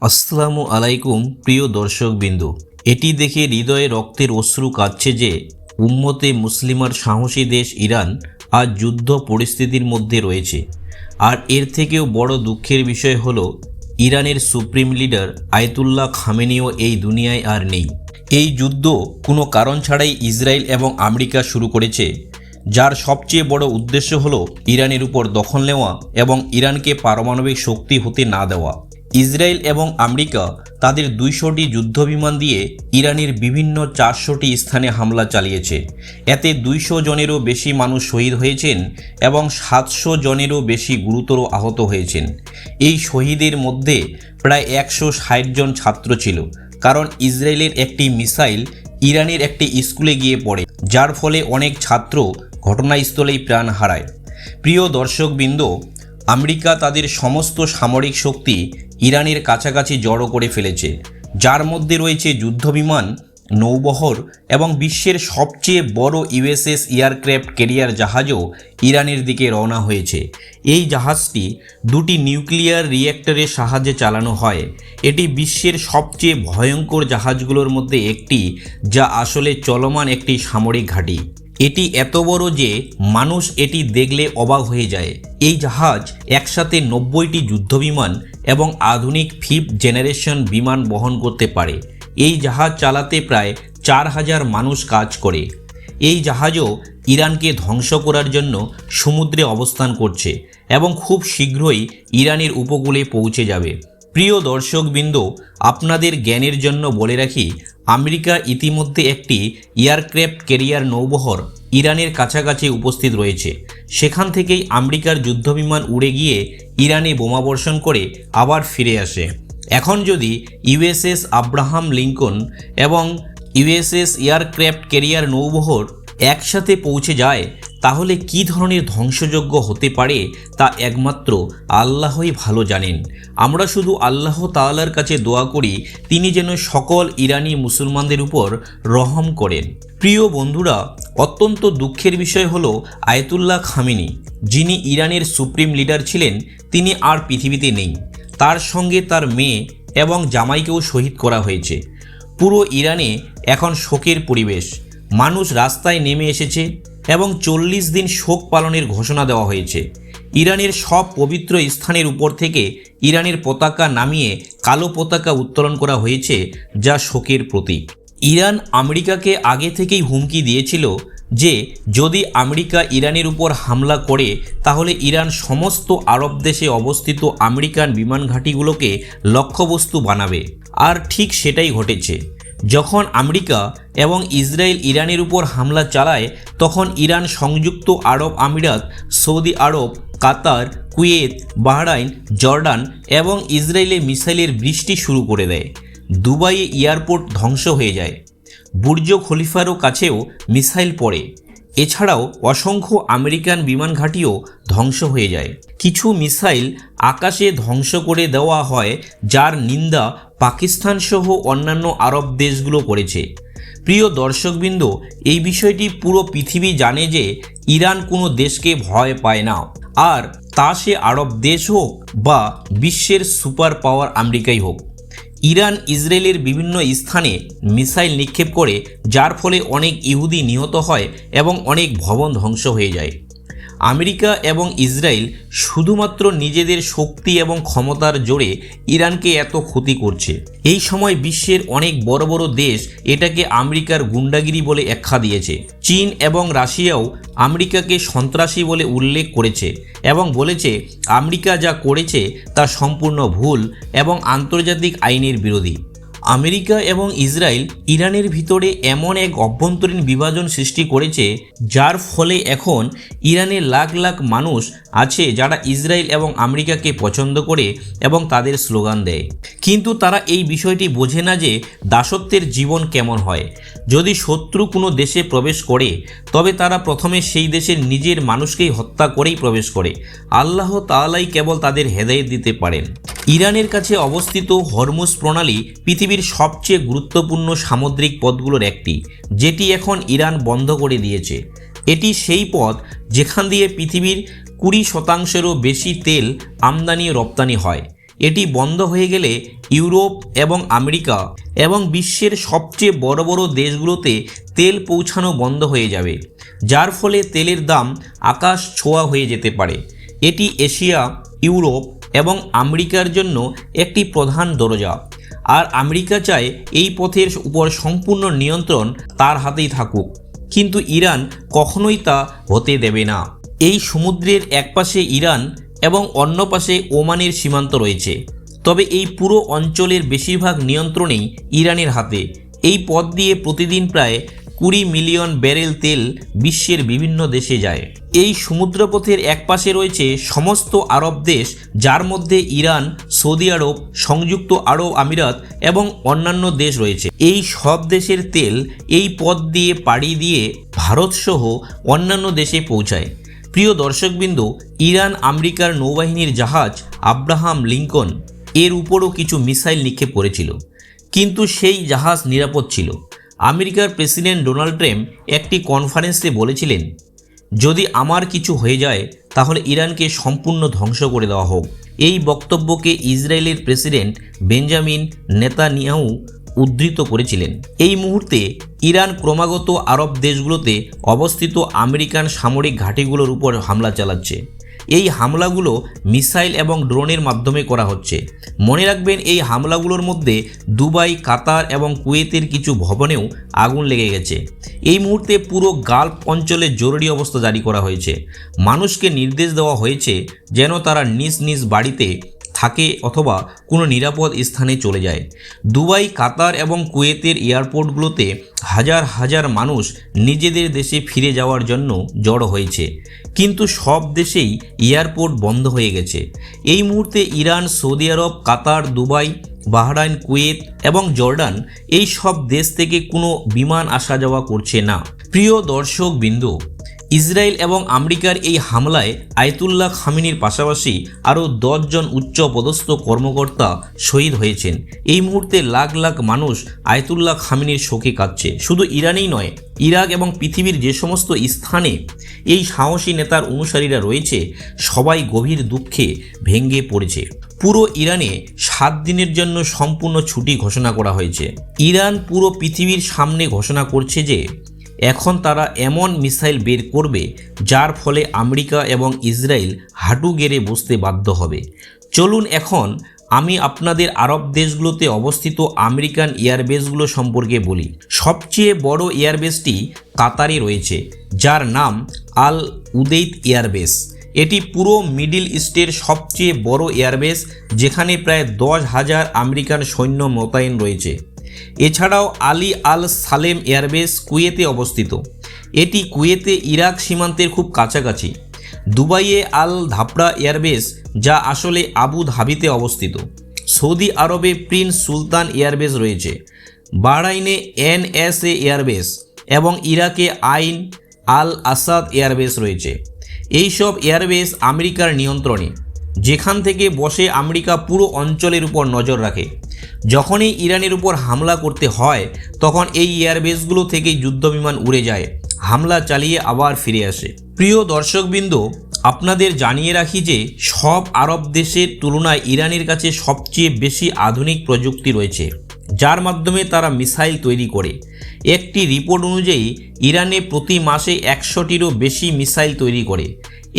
আসসালামু আলাইকুম প্রিয় দর্শকবৃন্দ। এটি দেখে হৃদয়ে রক্তের অশ্রু কাঁদছে যে উম্মতে মুসলিমার সাহসী দেশ ইরান আজ যুদ্ধ পরিস্থিতির মধ্যে রয়েছে। আর এর থেকেও বড় দুঃখের বিষয় হলো ইরানের সুপ্রিম লিডার আয়াতুল্লাহ খামেনিও এই দুনিয়ায় আর নেই। এই যুদ্ধ কোনো কারণ ছাড়াই ইসরায়েল এবং আমেরিকা শুরু করেছে, যার সবচেয়ে বড় উদ্দেশ্য হলো ইরানের উপর দখল নেওয়া এবং ইরানকে পারমাণবিক শক্তি হতে না দেওয়া। ইসরায়েল এবং আমেরিকা তাদের 200টি যুদ্ধবিমান দিয়ে ইরানের বিভিন্ন 400টি স্থানে হামলা চালিয়েছে। এতে 200 জনেরও বেশি মানুষ শহীদ হয়েছেন এবং 700 জনেরও বেশি গুরুতর আহত হয়েছেন। এই শহীদের মধ্যে প্রায় 160 জন ছাত্র ছিল, কারণ ইসরায়েলের একটি মিসাইল ইরানের একটি স্কুলে গিয়ে পড়ে, যার ফলে অনেক ছাত্র ঘটনাস্থলেই প্রাণ হারায়। প্রিয় দর্শকবৃন্দ, আমেরিকা তাদের সমস্ত সামরিক শক্তি ইরানের কাছাকাছি জড়ো করে ফেলেছে, যার মধ্যে রয়েছে যুদ্ধবিমান, নৌবহর এবং বিশ্বের সবচেয়ে বড় ইউএসএস এয়ারক্রাফট ক্যারিয়ার জাহাজও ইরানের দিকে রওনা হয়েছে। এই জাহাজটি 2টি নিউক্লিয়ার রিঅ্যাক্টরের সাহায্যে চালানো হয়। এটি বিশ্বের সবচেয়ে ভয়ঙ্কর জাহাজগুলোর মধ্যে একটি, যা আসলে চলমান একটি সামরিক ঘাঁটি। এটি এত বড় যে মানুষ এটি দেখলে অবাক হয়ে যায়। এই জাহাজ একসাথে 90টি যুদ্ধবিমান এবং আধুনিক 5th জেনারেশন বিমান বহন করতে পারে। এই জাহাজ চালাতে প্রায় 4000 মানুষ কাজ করে। এই জাহাজও ইরানকে ধ্বংস করার জন্য সমুদ্রে অবস্থান করছে এবং খুব শীঘ্রই ইরানের উপকূলে পৌঁছে যাবে। প্রিয় দর্শকবৃন্দ, আপনাদের জ্ঞানের জন্য বলে রাখি, আমেরিকা ইতিমধ্যে একটি এয়ারক্রাফট ক্যারিয়ার নৌবহর ইরানের কাছাকাছি উপস্থিত রয়েছে। সেখান থেকেই আমেরিকার যুদ্ধবিমান উড়ে গিয়ে ইরানে বোমাবর্ষণ করে আবার ফিরে আসে। এখন যদি ইউএসএস আব্রাহাম লিঙ্কন এবং ইউএসএস এয়ারক্রাফট ক্যারিয়ার নৌবহর একসাথে পৌঁছে যায়, তাহলে কী ধরনের ধ্বংসযজ্ঞ হতে পারে তা একমাত্র আল্লাহই ভালো জানেন। আমরা শুধু আল্লাহ তাআলার কাছে দোয়া করি তিনি যেন সকল ইরানি মুসলমানদের উপর রহম করেন। প্রিয় বন্ধুরা, অত্যন্ত দুঃখের বিষয় হলো আয়াতুল্লাহ খামেনি, যিনি ইরানের সুপ্রিম লিডার ছিলেন, তিনি আর পৃথিবীতে নেই। তার সঙ্গে তার মেয়ে এবং জামাইকেও শহীদ করা হয়েছে। পুরো ইরানে এখন শোকের পরিবেশ। মানুষ রাস্তায় নেমে এসেছে এবং 40 দিন শোক পালনের ঘোষণা দেওয়া হয়েছে। ইরানের সব পবিত্র স্থানের উপর থেকে ইরানের পতাকা নামিয়ে কালো পতাকা উত্তোলন করা হয়েছে, যা শোকের প্রতীক। ইরান আমেরিকাকে আগে থেকেই হুমকি দিয়েছিল যে যদি আমেরিকা ইরানের উপর হামলা করে তাহলে ইরান সমস্ত আরব দেশে অবস্থিত আমেরিকান বিমান ঘাঁটিগুলোকে লক্ষ্যবস্তু বানাবে। আর ঠিক সেটাই ঘটেছে। যখন আমেরিকা এবং ইসরায়েল ইরানের উপর হামলা চালায়, তখন ইরান সংযুক্ত আরব আমিরাত, সৌদি আরব, কাতার, কুয়েত, বাহরাইন, জর্ডান এবং ইসরায়েলে মিসাইলের বৃষ্টি শুরু করে দেয়। দুবাইয়ে এয়ারপোর্ট ধ্বংস হয়ে যায়। বুর্জ খলিফারও কাছেও মিসাইল পড়ে। এছাড়াও অসংখ্য আমেরিকান বিমান ঘাঁটিও ধ্বংস হয়ে যায়। কিছু মিসাইল আকাশে ধ্বংস করে দেওয়া হয়, যার নিন্দা পাকিস্তান সহ অন্যান্য আরব দেশগুলো করেছে। প্রিয় দর্শকবৃন্দ, এই বিষয়টি পুরো পৃথিবী জানে যে ইরান কোনো দেশকে ভয় পায় না, আর তা সে আরব দেশ হোক বা বিশ্বের সুপার পাওয়ার আমেরিকাই হোক। ইরান ইসরায়েলের বিভিন্ন স্থানে মিসাইল নিক্ষেপ করে, যার ফলে অনেক ইহুদি নিহত হয় এবং অনেক ভবন ধ্বংস হয়ে যায়। আমেরিকা এবং ইসরায়েল শুধুমাত্র নিজেদের শক্তি এবং ক্ষমতার জোরে ইরানকে এত ক্ষতি করছে। এই সময় বিশ্বের অনেক বড় বড় দেশ এটাকে আমেরিকার গুন্ডাগিরি বলে আখ্যা দিয়েছে। চীন এবং রাশিয়াও আমেরিকাকে সন্ত্রাসী বলে উল্লেখ করেছে এবং বলেছে আমেরিকা যা করেছে তা সম্পূর্ণ ভুল এবং আন্তর্জাতিক আইনের বিরোধী। আমেরিকা এবং ইসরায়েল ইরানের ভিতরে এমন এক অভ্যন্তরীণ বিভাজন সৃষ্টি করেছে, যার ফলে এখন ইরানের লাখ লাখ মানুষ আছে যারা ইসরায়েল এবং আমেরিকাকে পছন্দ করে এবং তাদের স্লোগান দেয়। কিন্তু তারা এই বিষয়টি বোঝে না যে দাসত্বের জীবন কেমন হয়। যদি শত্রু কোনো দেশে প্রবেশ করে, তবে তারা প্রথমে সেই দেশের নিজের মানুষকেই হত্যা করেই প্রবেশ করে। আল্লাহ তাআলাই কেবল তাদের হেদায়েত দিতে পারেন। ইরানের কাছে অবস্থিত হরমুজ প্রণালী পৃথিবীর সবচেয়ে গুরুত্বপূর্ণ সামুদ্রিক পথগুলোর একটি, যেটি এখন ইরান বন্ধ করে দিয়েছে। এটি সেই পথ যেখান দিয়ে পৃথিবীর 20%-এরও বেশি তেল আমদানি ও রপ্তানি হয়। এটি বন্ধ হয়ে গেলে ইউরোপ এবং আমেরিকা এবং বিশ্বের সবচেয়ে বড় বড় দেশগুলোতে তেল পৌঁছানো বন্ধ হয়ে যাবে, যার ফলে তেলের দাম আকাশ ছোঁয়া হয়ে যেতে পারে। এটি এশিয়া, ইউরোপ এবং আমেরিকার জন্য একটি প্রধান দরজা, আর আমেরিকা চায় এই পথের উপর সম্পূর্ণ নিয়ন্ত্রণ তার হাতেই থাকুক, কিন্তু ইরান কখনোই তা হতে দেবে না। এই সমুদ্রের একপাশে ইরান এবং অন্য পাশে ওমানের সীমান্ত রয়েছে, তবে এই পুরো অঞ্চলের বেশিরভাগ নিয়ন্ত্রণেই ইরানের হাতে। এই পথ দিয়ে প্রতিদিন প্রায় 20 মিলিয়ন ব্যারেল তেল বিশ্বের বিভিন্ন দেশে যায়। এই সমুদ্রপথের একপাশে রয়েছে সমস্ত আরব দেশ, যার মধ্যে ইরান, সৌদি আরব, সংযুক্ত আরব আমিরাত এবং অন্যান্য দেশ রয়েছে। এই সব দেশের তেল এই পথ দিয়ে পাড়ি দিয়ে ভারতসহ অন্যান্য দেশে পৌঁছায়। প্রিয় দর্শকবৃন্দ, ইরান আমেরিকার নৌবাহিনীর জাহাজ আব্রাহাম লিঙ্কন এর উপরও কিছু মিসাইল নিক্ষেপ করেছিল, কিন্তু সেই জাহাজ নিরাপদ ছিল। আমেরিকার প্রেসিডেন্ট ডোনাল্ড ট্রাম্প একটি কনফারেন্সে বলেছিলেন, যদি আমার কিছু হয়ে যায় তাহলে ইরানকে সম্পূর্ণ ধ্বংস করে দেওয়া হোক। এই বক্তব্যকে ইসরায়েলের প্রেসিডেন্ট বেঞ্জামিন নেতানিয়াহু উদ্ধৃত করেছিলেন। এই মুহূর্তে ইরান ক্রমাগত আরব দেশগুলোতে অবস্থিত আমেরিকান সামরিক ঘাঁটিগুলোর উপর হামলা চালাচ্ছে। এই হামলাগুলো মিসাইল এবং ড্রোনের মাধ্যমে করা হচ্ছে। মনে রাখবেন, এই হামলাগুলোর মধ্যে দুবাই, কাতার এবং কুয়েতের কিছু ভবনেও আগুন লেগে গেছে। এই মুহূর্তে পুরো গালফ অঞ্চলে জরুরি অবস্থা জারি করা হয়েছে। মানুষকে নির্দেশ দেওয়া হয়েছে যেন তারা নিজ নিজ বাড়িতে থাকে অথবা কোনো নিরাপদ স্থানে চলে যায়। দুবাই, কাতার এবং কুয়েতের এয়ারপোর্টগুলোতে হাজার হাজার মানুষ নিজেদের দেশে ফিরে যাওয়ার জন্য জড়ো হয়েছে, কিন্তু সব দেশেই এয়ারপোর্ট বন্ধ হয়ে গেছে। এই মুহূর্তে ইরান, সৌদি আরব, কাতার, দুবাই, বাহরাইন, কুয়েত এবং জর্ডান এই সব দেশ থেকে কোনো বিমান আসা যাওয়া করছে না। প্রিয় দর্শক বিন্দু, ইসরায়েল এবং আমেরিকার এই হামলায় আয়াতুল্লাহ খামেনির পাশাপাশি আরও 10 জন উচ্চ পদস্থ কর্মকর্তা শহীদ হয়েছেন। এই মুহূর্তে লাখ লাখ মানুষ আয়াতুল্লাহ খামেনির শোকে কাঁদছে। শুধু ইরানেই নয়, ইরাক এবং পৃথিবীর যে সমস্ত স্থানে এই সাহসী নেতার অনুসারীরা রয়েছে, সবাই গভীর দুঃখে ভেঙে পড়েছে। পুরো ইরানে 7 দিনের জন্য সম্পূর্ণ ছুটি ঘোষণা করা হয়েছে। ইরান পুরো পৃথিবীর সামনে ঘোষণা করছে যে এখন তারা এমন মিসাইল বের করবে যার ফলে আমেরিকা এবং ইসরায়েল হাঁটু গেড়ে বসতে বাধ্য হবে। চলুন এখন আমি আপনাদের আরব দেশগুলোতে অবস্থিত আমেরিকান এয়ারবেসগুলো সম্পর্কে বলি। সবচেয়ে বড় এয়ারবেসটি কাতারে রয়েছে, যার নাম আল উদেইদ এয়ারবেস। এটি পুরো মিডল ইস্টের সবচেয়ে বড় এয়ারবেস, যেখানে প্রায় 10,000 আমেরিকান সৈন্য মোতায়েন রয়েছে। এছাড়াও আলী আল সালেম এয়ারবেস কুয়েতে অবস্থিত। এটি কুয়েতে ইরাক সীমান্তের খুব কাছাকাছি। দুবাইয়ে আল ধাপড়া এয়ারবেস, যা আসলে আবু ধাবিতে অবস্থিত। সৌদি আরবে প্রিন্স সুলতান এয়ারবেস রয়েছে। বাহরাইনে NSA এয়ারবেস এবং ইরাকে আইন আল আসাদ এয়ারবেস রয়েছে। এই সব এয়ারবেস আমেরিকার নিয়ন্ত্রণে, যেখান থেকে বসে আমেরিকা পুরো অঞ্চলের উপর নজর রাখে। যখনই ইরানের উপর হামলা করতে হয়, তখন এই এয়ারবেসগুলো থেকেই যুদ্ধবিমান উড়ে যায়, হামলা চালিয়ে আবার ফিরে আসে। প্রিয় দর্শকবৃন্দ, আপনাদের জানিয়ে রাখি যে সব আরব দেশের তুলনায় ইরানের কাছে সবচেয়ে বেশি আধুনিক প্রযুক্তি রয়েছে, যার মাধ্যমে তারা মিসাইল তৈরি করে। একটি রিপোর্ট অনুযায়ী ইরানে প্রতি মাসে 100টিরও বেশি মিসাইল তৈরি করে।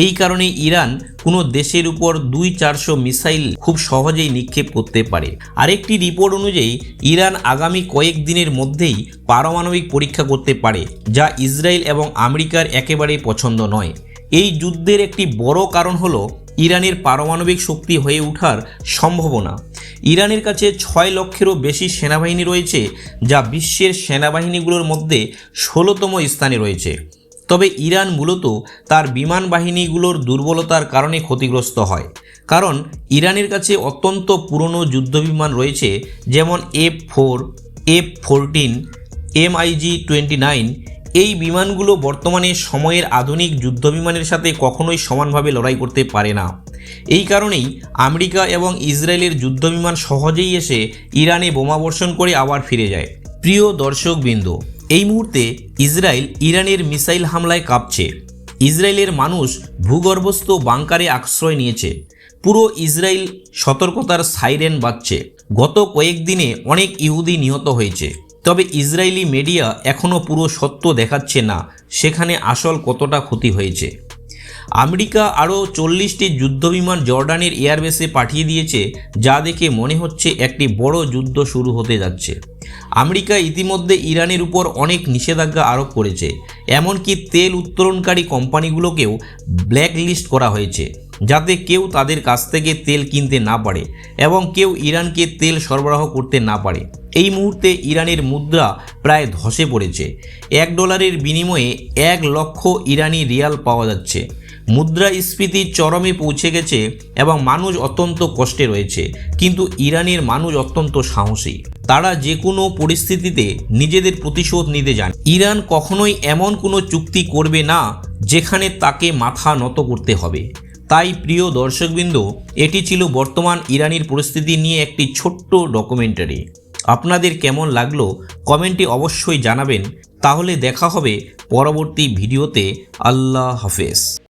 এই কারণে ইরান কোনো দেশের উপর 200-400 মিসাইল খুব সহজেই নিক্ষেপ করতে পারে। আরেকটি রিপোর্ট অনুযায়ী ইরান আগামী কয়েক দিনের মধ্যেই পারমাণবিক পরীক্ষা করতে পারে, যা ইসরায়েল এবং আমেরিকার একেবারে পছন্দ নয়। এই যুদ্ধের একটি বড় কারণ হলো ইরানের পারমাণবিক শক্তি হয়ে ওঠার সম্ভাবনা। ইরানের কাছে 6 লক্ষেরও বেশি সেনাবাহিনী রয়েছে, যা বিশ্বের সেনাবাহিনীগুলোর মধ্যে 16তম স্থানে রয়েছে। তবে ইরান মূলত তার বিমান বাহিনীগুলোর দুর্বলতার কারণে ক্ষতিগ্রস্ত হয়, কারণ ইরানের কাছে অত্যন্ত পুরনো যুদ্ধবিমান রয়েছে, যেমন F4, F-14, MiG-29। এই বিমানগুলো বর্তমানে সময়ের আধুনিক যুদ্ধবিমানের সাথে কখনোই সমানভাবে লড়াই করতে পারে না। এই কারণেই আমেরিকা এবং ইসরায়েলের যুদ্ধবিমান সহজেই এসে ইরানে বোমাবর্ষণ করে আবার ফিরে যায়। প্রিয় দর্শকবৃন্দ, এই মুহূর্তে ইসরায়েল ইরানের মিসাইল হামলায় কাঁপছে। ইসরায়েলের মানুষ ভূগর্ভস্থ বাংকারে আশ্রয় নিয়েছে। পুরো ইসরায়েল সতর্কতার সাইরেন বাজছে। গত কয়েকদিনে অনেক ইহুদি নিহত হয়েছে, তবে ইসরায়েলি মিডিয়া এখনও পুরো সত্য দেখাচ্ছে না সেখানে আসল কতটা ক্ষতি হয়েছে। আমেরিকা আরও 40টি যুদ্ধবিমান জর্ডানের এয়ারবেসে পাঠিয়ে দিয়েছে, যা দেখে মনে হচ্ছে একটি বড় যুদ্ধ শুরু হতে যাচ্ছে। আমেরিকা ইতিমধ্যে ইরানের উপর অনেক নিষেধাজ্ঞা আরোপ করেছে, এমনকি তেল উত্তোলনকারী কোম্পানিগুলোকেও ব্ল্যাকলিস্ট করা হয়েছে, যাতে কেউ তাদের কাছ থেকে তেল কিনতে না পারে এবং কেউ ইরানকে তেল সরবরাহ করতে না পারে। এই মুহূর্তে ইরানের মুদ্রা প্রায় ধসে পড়েছে। $1 বিনিময়ে 1 লক্ষ ইরানি রিয়াল পাওয়া যাচ্ছে। মুদ্রাস্ফীতি চরমে পৌঁছে গেছে এবং মানুষ অত্যন্ত কষ্টে রয়েছে, কিন্তু ইরানের মানুষ অত্যন্ত সাহসী। তারা যে কোনো পরিস্থিতিতে নিজেদের প্রতিশোধ নিতে জানে। ইরান কখনোই এমন কোনো চুক্তি করবে না যেখানে তাকে মাথা নত করতে হবে। তাই প্রিয় দর্শকবৃন্দ, এটি ছিল বর্তমান ইরানের পরিস্থিতি নিয়ে একটি ছোট্ট ডকুমেন্টারি। আপনাদের কেমন লাগলো কমেন্টে অবশ্যই জানাবেন। তাহলে দেখা হবে পরবর্তী ভিডিওতে। আল্লাহ হাফেজ।